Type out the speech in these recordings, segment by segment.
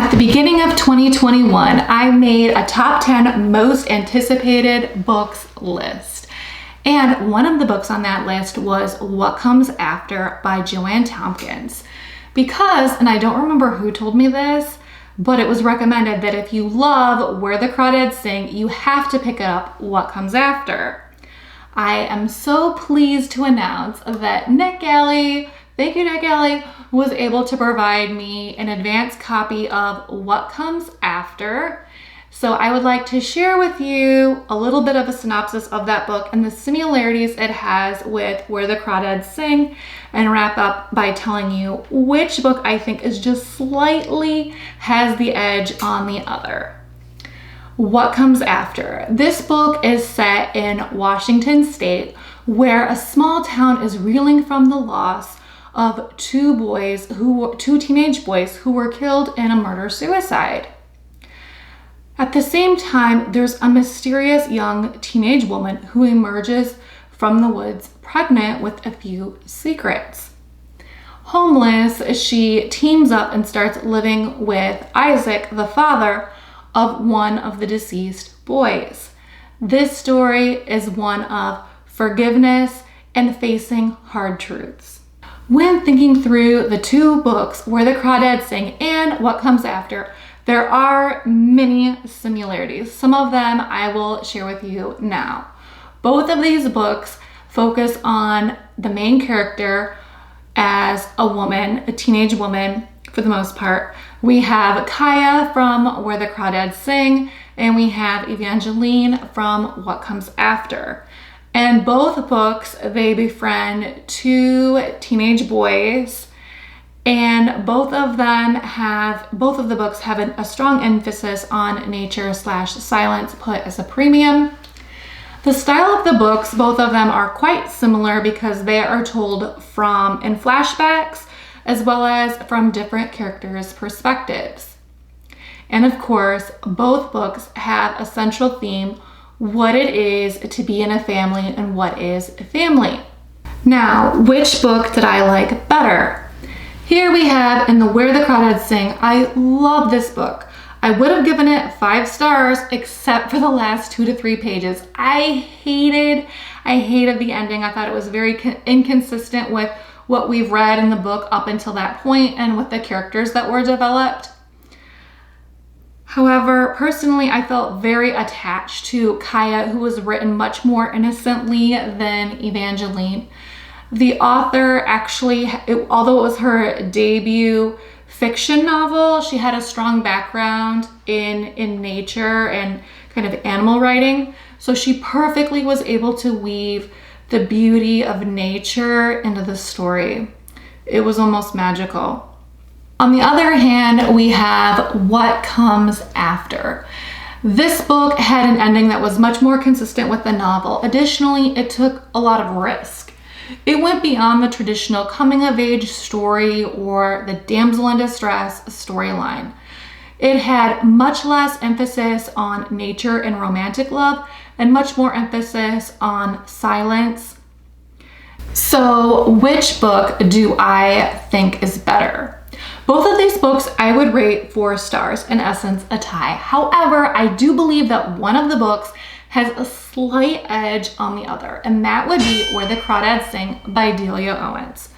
At the beginning of 2021, I made a top 10 most anticipated books list. And one of the books on that list was What Comes After by Joanne Tompkins. Because, and I don't remember who told me this, but it was recommended that if you love Where the Crawdads Sing, you have to pick up What Comes After. I am so pleased to announce that NetGalley, thank you NetGalley, was able to provide me an advanced copy of What Comes After. So I would like to share with you a little bit of a synopsis of that book and the similarities it has with Where the Crawdads Sing, and wrap up by telling you which book I think is just slightly has the edge on the other. What Comes After. This book is set in Washington State, where a small town is reeling from the loss of two teenage boys who were killed in a murder-suicide. At the same time, there's a mysterious young teenage woman who emerges from the woods pregnant with a few secrets. Homeless, she teams up and starts living with Isaac, the father of one of the deceased boys. This story is one of forgiveness and facing hard truths. When thinking through the two books, Where the Crawdads Sing and What Comes After, there are many similarities. Some of them I will share with you now. Both of these books focus on the main character as a woman, a teenage woman for the most part. We have Kaya from Where the Crawdads Sing, and we have Evangeline from What Comes After. And both books, they befriend two teenage boys, and both of the books have a strong emphasis on nature / silence put as a premium. The style of the books, both of them are quite similar because they are told in flashbacks as well as from different characters' perspectives. And of course, both books have a central theme: what it is to be in a family and what is family. Now, which book did I like better? Here we have in the Where the Crawdads Sing. I love this book. I would have given it 5 stars except for the last 2 to 3 pages. I hated the ending. I thought it was very inconsistent with what we've read in the book up until that point and with the characters that were developed. However, personally, I felt very attached to Kaya, who was written much more innocently than Evangeline. The author actually, although it was her debut fiction novel, she had a strong background in nature and kind of animal writing. So she perfectly was able to weave the beauty of nature into the story. It was almost magical. On the other hand, we have What Comes After. This book had an ending that was much more consistent with the novel. Additionally, it took a lot of risk. It went beyond the traditional coming-of-age story or the damsel in distress storyline. It had much less emphasis on nature and romantic love and much more emphasis on silence. So, which book do I think is better? Both of these books I would rate 4 stars, in essence a tie. However, I do believe that one of the books has a slight edge on the other, and that would be Where the Crawdads Sing by Delia Owens.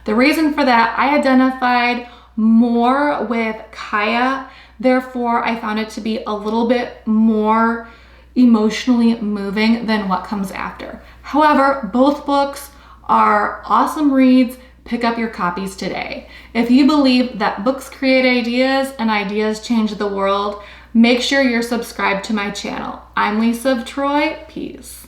The reason for that, I identified more with Kaya, therefore I found it to be a little bit more emotionally moving than What Comes After. However, both books are awesome reads. Pick up your copies today. If you believe that books create ideas and ideas change the world, make sure you're subscribed to my channel. I'm Lisa of Troy. Peace.